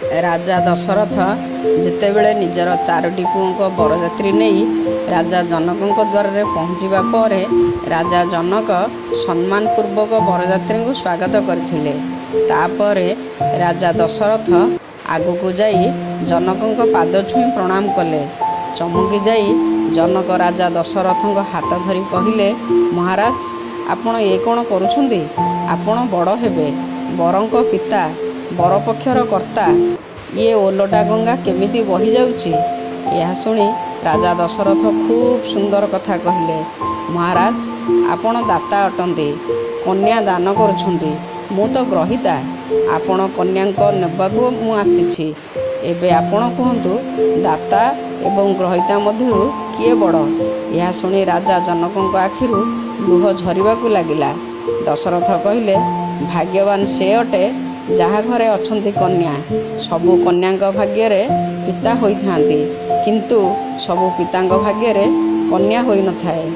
राजा दशरथ जितेबले निजर 4टी पुओं बरजात्री नहीं राजा जनक द्वार पहुँचवा पर राजा जनक सम्मानपूर्वक बरजात्री को स्वागत करथिले। तापर राजा दशरथ आगु जाई जनक पाद छुई प्रणाम कले। चमकी जाई जनक राजा दशरथ हाथ धरी कहले, महाराज आपण ये कौन करुछंदी? आपण बड़ हेबे, बरंक पिता, बरपक्षर कर्ता। ये ओलटा गंगा केमिति बही जाउछि? यह शुणी राजा दशरथ खूब सुंदर कथा कहले। महाराज आपण दाता अटंती, कन्या दान करुछंती, मु तो ग्रहिता। आपण कन्या नेबाकू मु आसीछि। एबे आपण कहंतु दाता एवं ग्रहिता मध्यरु किए बड़? यह शुणी राजा जनक आखिरु लुह झरिबाकू लागिला। दशरथ कहले, भाग्यवान से अटे जहाँ घरे अछंती कन्या। सबु कन्या भाग्य रे पिता होई थांती, किंतु सबु पितांग भाग्य रे कन्या होई न थाए।